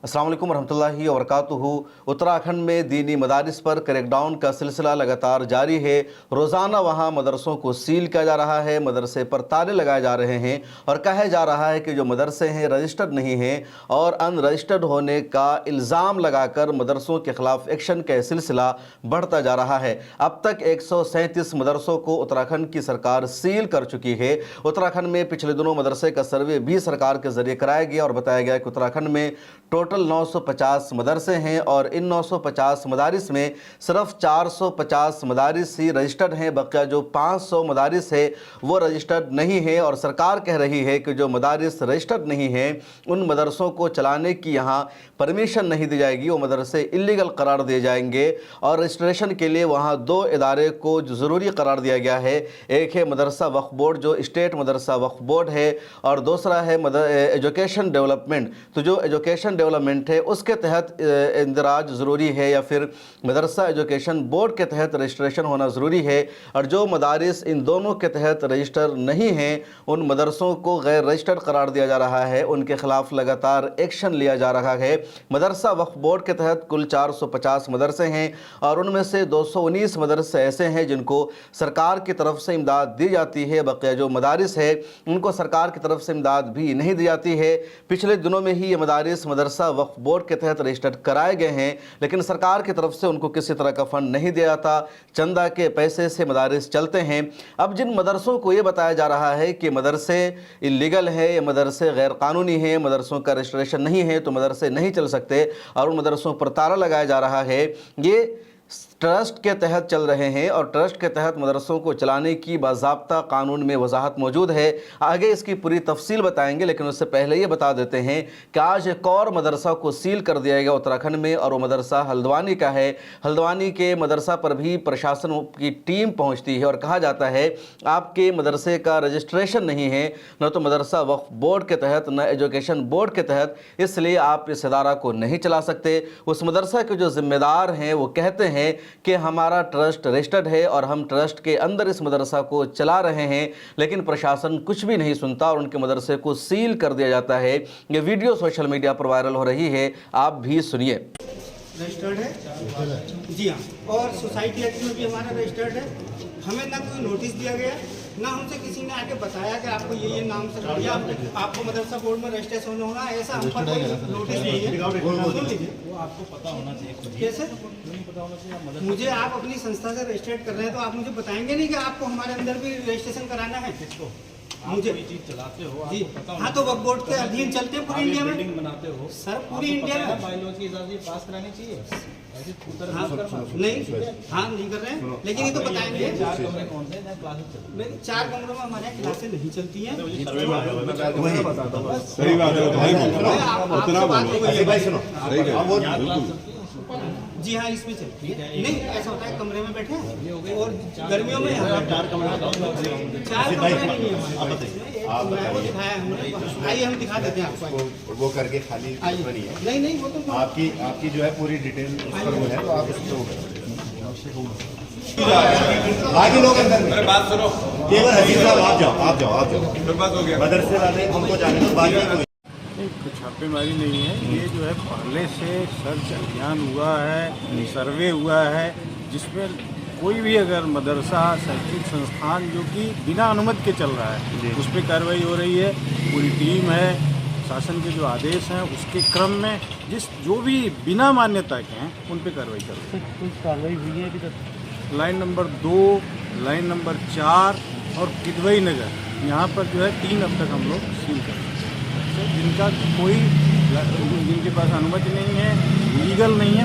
अस्सलाम वालेकुम वरहमतुल्लाहि वबरकातुहू। उत्तराखंड में दीनी मदारिस पर क्रैकडाउन का सिलसिला लगातार जारी है। रोज़ाना वहाँ मदरसों को सील किया जा रहा है, मदरसे पर ताले लगाए जा रहे हैं और कहा जा रहा है कि जो मदरसे हैं रजिस्टर्ड नहीं हैं और अनरजिस्टर्ड होने का इल्ज़ाम लगाकर मदरसों के ख़िलाफ़ एक्शन का सिलसिला बढ़ता जा रहा है। अब तक 137 मदरसों को उत्तराखंड की सरकार सील कर चुकी है। उत्तराखंड में पिछले दिनों मदरसे का सर्वे भी सरकार के ज़रिए कराया गया और बताया गया कि उत्तराखंड में टोटल 950 मदरसे हैं और इन 950 मदारिस में सिर्फ 450 मदारिस ही रजिस्टर्ड हैं। बकिया जो 500 मदारिस है वो रजिस्टर्ड नहीं है और सरकार कह रही है कि जो मदारिस रजिस्टर्ड नहीं हैं उन मदरसों को चलाने की यहाँ परमिशन नहीं दी जाएगी, वो मदरसे इलीगल करार दिए जाएंगे और रजिस्ट्रेशन के लिए वहाँ दो इदारे को ज़रूरी करार दिया गया है। एक है मदरसा वक्फ बोर्ड जो स्टेट मदरसा वक्फ बोर्ड है और दूसरा है एजुकेशन डेवलपमेंट। तो जो एजुकेशन डेवलपमेंट है उसके तहत इंदराज ज़रूरी है या फिर मदरसा एजुकेशन बोर्ड के तहत रजिस्ट्रेशन होना ज़रूरी है। और जो मदारिस इन दोनों के तहत रजिस्टर नहीं हैं उन मदरसों को गैर रजिस्टर्ड करार दिया जा रहा है, उनके ख़िलाफ़ लगातार एक्शन लिया जा रहा है। मदरसा वक्फ बोर्ड के तहत कुल 450 मदरसे हैं और उनमें से 219 मदरसे ऐसे हैं जिनको सरकार की तरफ से इमदाद दी जाती है। बकिया जो मदारिस है उनको सरकार की तरफ से इमदाद भी नहीं दी जाती है। पिछले दिनों में ही ये मदारिस मदरसा वक्फ बोर्ड के तहत रजिस्टर्ड कराए गए हैं लेकिन सरकार की तरफ से उनको किसी तरह का फ़ंड नहीं दिया जाता, चंदा के पैसे से मदारिस चलते हैं। अब जिन मदरसों को ये बताया जा रहा है कि मदरसे इलीगल है, ये मदरसे गैर कानूनी हैं, मदरसों का रजिस्ट्रेशन नहीं है तो मदरसे नहीं चल सकते और उन मदरसों पर ताला लगाया जा रहा है, ये ट्रस्ट के तहत चल रहे हैं और ट्रस्ट के तहत मदरसों को चलाने की बाज़ाब्ता कानून में वजाहत मौजूद है। आगे इसकी पूरी तफसील बताएंगे लेकिन उससे पहले ये बता देते हैं कि आज एक और मदरसा को सील कर दिया गया उत्तराखंड में और वो मदरसा हल्द्वानी का है। हल्द्वानी के मदरसा पर भी प्रशासन की टीम पहुँचती है और कहा जाता है आपके मदरसे का रजिस्ट्रेशन नहीं है, न तो मदरसा वक्फ बोर्ड के तहत न एजुकेशन बोर्ड के तहत, इसलिए आप इस इदारा को नहीं चला सकते। उस मदरसा के जो ज़िम्मेदार हैं वो कहते हैं कि हमारा ट्रस्ट रजिस्टर्ड है और हम ट्रस्ट के अंदर इस मदरसा को चला रहे हैं, लेकिन प्रशासन कुछ भी नहीं सुनता और उनके मदरसे को सील कर दिया जाता है। ये वीडियो सोशल मीडिया पर वायरल हो रही है, आप भी सुनिए। रजिस्टर्ड है जी हाँ, और सोसाइटी एक्ट में भी हमारा रजिस्टर्ड है। हमें ना कोई नोटिस दिया गया ना हमसे किसी ने आके बताया कि आपको ये नाम से या आपको मदरसा बोर्ड में रजिस्ट्रेशन होना, ऐसा हम पर कोई नोटिस नहीं है। वो आपको पता होना चाहिए। कैसे नहीं पता होना चाहिए? मुझे आप अपनी संस्था से रजिस्टर्ड कर रहे हैं तो आप मुझे बताएंगे नहीं कि आपको हमारे अंदर भी रजिस्ट्रेशन कराना है? किसको मुझे चीज चलाते हो जी? हाँ, तो वक्फ बोर्ड के अधीन चलते हैं पूरी इंडिया में। बनाते हो सर, पूरी इंडिया में बायलॉज के हिसाब से पास करानी चाहिए। नहीं, हाँ नहीं कर रहे हैं लेकिन ये तो बताएंगे 4 कमरे कौन से हैं? क्लासेस 4 कमरों में हमारे क्लासें नहीं चलती हैं। सही बात है जी हाँ, इसमें चलती है। नहीं ऐसा होता है कमरे में बैठे हैं और गर्मियों में 4 कमरे नहीं है। आप दिखाया हमने, आइए हम दिखा देते हैं आपको। वो करके खाली नहीं नहीं, वो तो आपकी जो है पूरी डिटेल वो है तो आप उसको बाकी लोग अंदर में बात सुनो। केवल हसीब साहब आप जाओ मदरसे वाले हमको जाने दो, बाकी छापेमारी नहीं है। ये जो है पहले से सर्च अभियान हुआ है, सर्वे हुआ है जिसमें कोई भी अगर मदरसा शैक्षिक संस्थान जो कि बिना अनुमति के चल रहा है उस पर कार्रवाई हो रही है। पूरी टीम है, शासन के जो आदेश हैं उसके क्रम में जो भी बिना मान्यता के हैं उन पर कार्रवाई कर रही है। कुछ कार्रवाई हुई है अभी तक? लाइन नंबर 2, लाइन नंबर 4 और किदवई नगर, यहाँ पर जो है 3 अब तक हम लोग सील कर रहे हैं जिनका जिनके पास अनुमति नहीं है, लीगल नहीं है।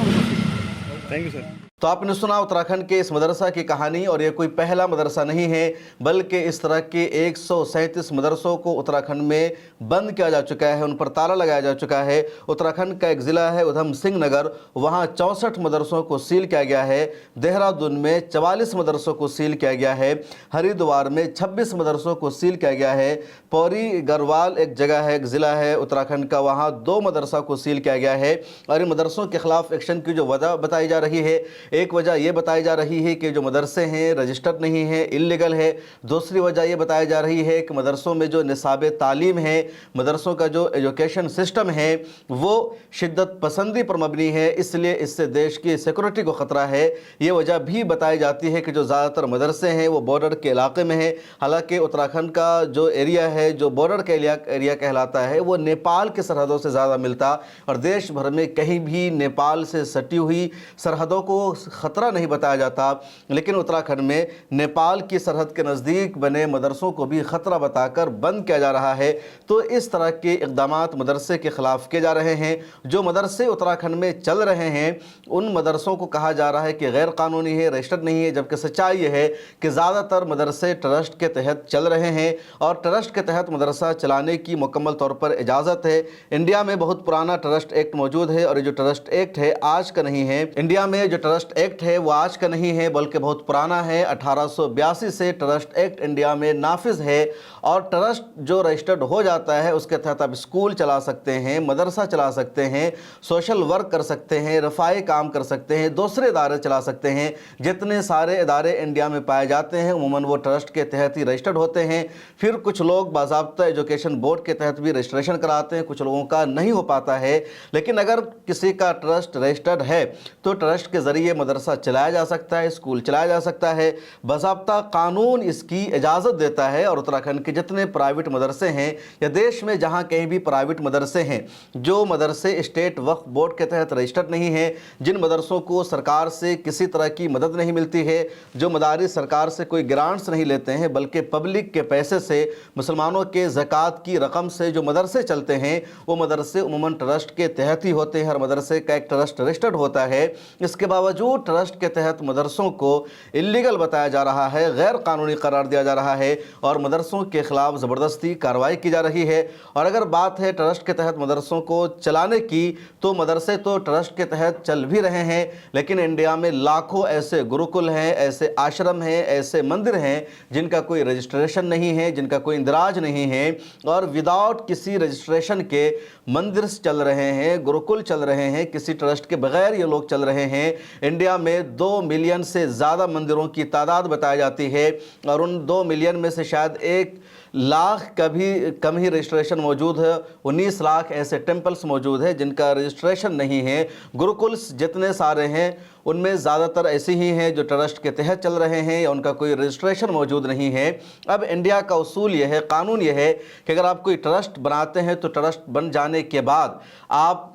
Thank you sir. तो आपने सुना उत्तराखंड के इस मदरसा की कहानी और ये कोई पहला मदरसा नहीं है बल्कि इस तरह के 137 मदरसों को उत्तराखंड में बंद किया जा चुका है, उन पर ताला लगाया जा चुका है। उत्तराखंड का एक ज़िला है उधम सिंह नगर, वहाँ 64 मदरसों को सील किया गया है। देहरादून में 44 मदरसों को सील किया गया है। हरिद्वार में 26 मदरसों को सील किया गया है। पौरी गढ़वाल एक जगह है, एक ज़िला है उत्तराखंड का, वहाँ 2 मदरसा को सील किया गया है। और इन मदरसों के ख़िलाफ़ एक्शन की जो वजह बताई जा रही है एक वजह ये बताई जा रही है कि जो मदरसे हैं रजिस्टर्ड नहीं हैं, इल्लीगल है। दूसरी वजह ये बताई जा रही है कि मदरसों में जो निसाब तालीम है, मदरसों का जो एजुकेशन सिस्टम है वो शिद्दत पसंदी पर मबनी है, इसलिए इससे देश की सिक्योरिटी को ख़तरा है। ये वजह भी बताई जाती है कि जो ज़्यादातर मदरसे हैं वो बॉर्डर के इलाके में हैं। हालांकि उत्तराखंड का जो एरिया है, जो बॉर्डर का एरिया कहलाता है, वो नेपाल की सरहदों से ज़्यादा मिलता और देश भर में कहीं भी नेपाल से सटी हुई सरहदों को ख़तरा नहीं बताया जाता, लेकिन उत्तराखंड में नेपाल की सरहद के नज़दीक बने मदरसों को भी ख़तरा बताकर बंद किया जा रहा है। तो इस तरह के इक़दामात मदरसे के ख़िलाफ़ किए जा रहे हैं। जो मदरसे उत्तराखंड में चल रहे हैं उन मदरसों को कहा जा रहा है कि गैर कानूनी है, रजिस्टर्ड नहीं है, जबकि सच्चाई ये है कि ज़्यादातर मदरसे ट्रस्ट के तहत चल रहे हैं और ट्रस्ट के तहत मदरसा चलाने की मुकम्मल तौर पर इजाज़त है। इंडिया में बहुत पुराना ट्रस्ट एक्ट मौजूद है और ये जो ट्रस्ट एक्ट है आज का नहीं है। इंडिया में जो ट्रस्ट एक्ट है वो आज का नहीं है बल्कि बहुत पुराना है। 1882 से ट्रस्ट एक्ट इंडिया में नाफिज है और ट्रस्ट जो रजिस्टर्ड हो जाता है उसके तहत आप स्कूल चला सकते हैं, मदरसा चला सकते हैं, सोशल वर्क कर सकते हैं, रफ़ाई काम कर सकते हैं, दूसरे इदारे चला सकते हैं। जितने सारे इदारे इंडिया में पाए जाते हैं उमूमन वो ट्रस्ट के तहत ही रजिस्टर्ड होते हैं। फिर कुछ लोग बाज़ाब्ता एजुकेशन बोर्ड के तहत भी रजिस्ट्रेशन कराते हैं, कुछ लोगों का नहीं हो पाता है। लेकिन अगर किसी का ट्रस्ट रजिस्टर्ड है तो ट्रस्ट के ज़रिए मदरसा चलाया जा सकता है, स्कूल चलाया जा सकता है। बाज़ाब्ता कानून इसकी इजाज़त देता है और उत्तराखंड के जितने प्राइवेट मदरसे हैं या देश में जहाँ कहीं भी प्राइवेट मदरसे हैं, जो मदरसे स्टेट वक्फ बोर्ड के तहत रजिस्टर्ड नहीं हैं, जिन मदरसों को सरकार से किसी तरह की मदद नहीं मिलती है, जो मदारिस सरकार से कोई ग्रांट्स नहीं लेते हैं बल्कि पब्लिक के पैसे से, मुसलमानों के ज़कात की रकम से जो मदरसे चलते हैं वो मदरसे उमूमन ट्रस्ट के तहत ही होते हैं। हर मदरसे का एक ट्रस्ट रजिस्टर्ड होता है। इसके बावजूद ट्रस्ट के तहत मदरसों को इल्लीगल बताया जा रहा है, गैर कानूनी करार दिया जा रहा है और मदरसों के ख़िलाफ़ ज़बरदस्ती कार्रवाई की जा रही है। और अगर बात है ट्रस्ट के तहत मदरसों को चलाने की तो मदरसे तो ट्रस्ट के तहत चल भी रहे हैं, लेकिन इंडिया में लाखों ऐसे गुरुकुल हैं, ऐसे आश्रम हैं, ऐसे मंदिर हैं जिनका कोई रजिस्ट्रेशन नहीं है, जिनका कोई इंदराज नहीं है और विदाउट किसी रजिस्ट्रेशन के मंदिर चल रहे हैं, गुरुकुल चल रहे हैं, किसी ट्रस्ट के बगैर ये लोग चल रहे हैं। इंडिया में 2 मिलियन से ज़्यादा मंदिरों की तादाद बताई जाती है और उन 2 मिलियन में से शायद 1 लाख का भी कम ही रजिस्ट्रेशन मौजूद है। 19 लाख ऐसे टेम्पल्स मौजूद है जिनका रजिस्ट्रेशन नहीं है। गुरुकुल्स जितने सारे हैं उनमें ज़्यादातर ऐसे ही हैं जो ट्रस्ट के तहत चल रहे हैं या उनका कोई रजिस्ट्रेशन मौजूद नहीं है। अब इंडिया का उसूल यह है, कानून यह है कि अगर आप कोई ट्रस्ट बनाते हैं तो ट्रस्ट बन जाने के बाद आप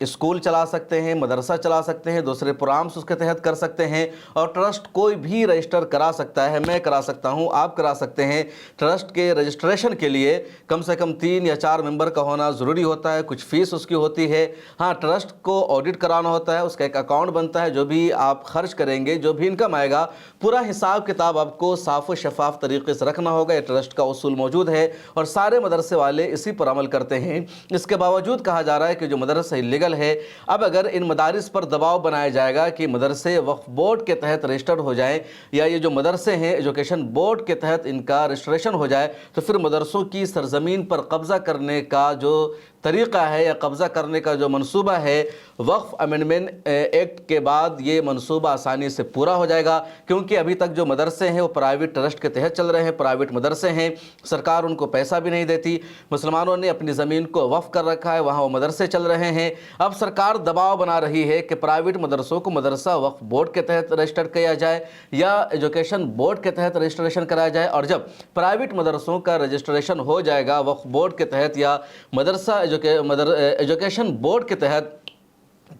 स्कूल चला सकते हैं, मदरसा चला सकते हैं, दूसरे प्रोग्राम्स उसके तहत कर सकते हैं और ट्रस्ट कोई भी रजिस्टर करा सकता है। मैं करा सकता हूं, आप करा सकते हैं। ट्रस्ट के रजिस्ट्रेशन के लिए कम से कम 3 या 4 मेंबर का होना ज़रूरी होता है, कुछ फ़ीस उसकी होती है। हाँ, ट्रस्ट को ऑडिट कराना होता है, उसका एक अकाउंट बनता है, जो भी आप खर्च करेंगे, जो भी इनकम आएगा, पूरा हिसाब किताब आपको साफ़ व शफाफ तरीके से रखना होगा। ये ट्रस्ट का उसूल मौजूद है और सारे मदरसे वाले इसी पर अमल करते हैं। इसके बावजूद कहा जा रहा है कि जो मदरसा इल्लीगल है, अब अगर इन मदारिस पर दबाव बनाया जाएगा कि मदरसे वक्फ बोर्ड के तहत रजिस्टर्ड हो जाएं या ये जो मदरसे हैं एजुकेशन बोर्ड के तहत इनका रजिस्ट्रेशन हो जाए, तो फिर मदरसों की सरजमीन पर कब्ज़ा करने का जो तरीक़ा है या कब्ज़ा करने का जो मंसूबा है, वक्फ अमेंडमेंट एक्ट के बाद ये मंसूबा आसानी से पूरा हो जाएगा। क्योंकि अभी तक जो मदरसे हैं वो प्राइवेट ट्रस्ट के तहत चल रहे हैं, प्राइवेट मदरसे हैं, सरकार उनको पैसा भी नहीं देती, मुसलमानों ने अपनी ज़मीन को वक्फ कर रखा है, वहाँ वो मदरसे चल रहे हैं। अब सरकार दबाव बना रही है कि प्राइवेट मदरसों को मदरसा वक्फ बोर्ड के तहत रजिस्टर्ड किया जाए या एजुकेशन बोर्ड के तहत रजिस्ट्रेशन कराया जाए, और जब प्राइवेट मदरसों का रजिस्ट्रेशन हो जाएगा वक्फ बोर्ड के तहत या मदरसा एजुकेशन बोर्ड के तहत,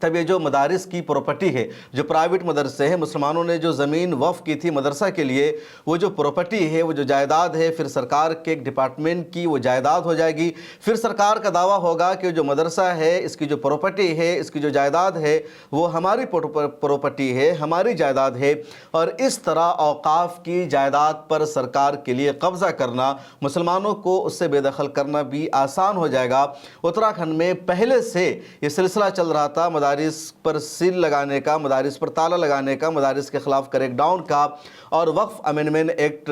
तब ये जो मदारिस की प्रॉपर्टी है, जो प्राइवेट मदरसे हैं, मुसलमानों ने जो ज़मीन वफ़ की थी मदरसा के लिए, वो जो प्रॉपर्टी है, वो जो जायदाद है, फिर सरकार के एक डिपार्टमेंट की वो जायदाद हो जाएगी। फिर सरकार का दावा होगा कि जो मदरसा है, इसकी जो प्रॉपर्टी है, इसकी जो जायदाद है, वो हमारी प्रॉपर्टी है, हमारी जायदाद है। और इस तरह औकाफ की जायदाद पर सरकार के लिए कब्ज़ा करना, मुसलमानों को उससे बेदखल करना भी आसान हो जाएगा। उत्तराखंड में पहले से ये सिलसिला चल रहा था, मदारिस पर सील लगाने का, मदारिस पर ताला लगाने का, मदारिस के ख़िलाफ़ क्रैकडाउन का और वक्फ़ अमेंडमेंट एक्ट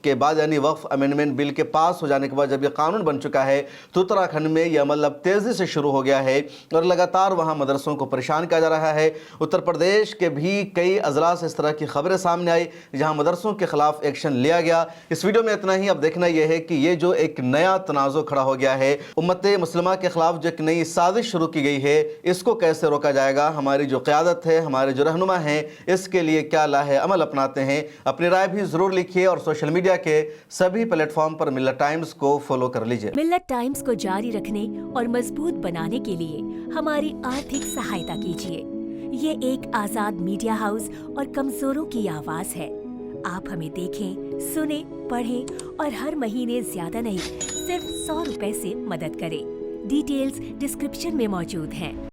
के बाद यानी वक्फ़ अमेंडमेंट बिल के पास हो जाने के बाद जब ये कानून बन चुका है तो उत्तराखंड में यह अमल अब तेज़ी से शुरू हो गया है और लगातार वहाँ मदरसों को परेशान किया जा रहा है। उत्तर प्रदेश के भी कई अजला से इस तरह की खबरें सामने आई जहाँ मदरसों के ख़िलाफ़ एक्शन लिया गया। इस वीडियो में इतना ही। अब देखना यह है कि ये जो एक नया तनाज़ो खड़ा हो गया है, उम्मत मुस्लिमा के ख़िलाफ़ जो एक नई साजिश शुरू की गई है, इसको कैसे रोका जाएगा। हमारी जो क़यादत है, हमारे जो रहनुमा हैं, इसके लिए क्या लाहे अमल अपनाते हैं। अपनी राय भी ज़रूर लिखिए और सोशल मीडिया के सभी प्लेटफॉर्म पर मिल्लत टाइम्स को फॉलो कर लीजिए। मिल्लत टाइम्स को जारी रखने और मजबूत बनाने के लिए हमारी आर्थिक सहायता कीजिए। ये एक आजाद मीडिया हाउस और कमजोरों की आवाज है। आप हमें देखें, सुने, पढ़ें और हर महीने ज्यादा नहीं, सिर्फ 100 रुपए से मदद करें। डिटेल्स डिस्क्रिप्शन में मौजूद हैं।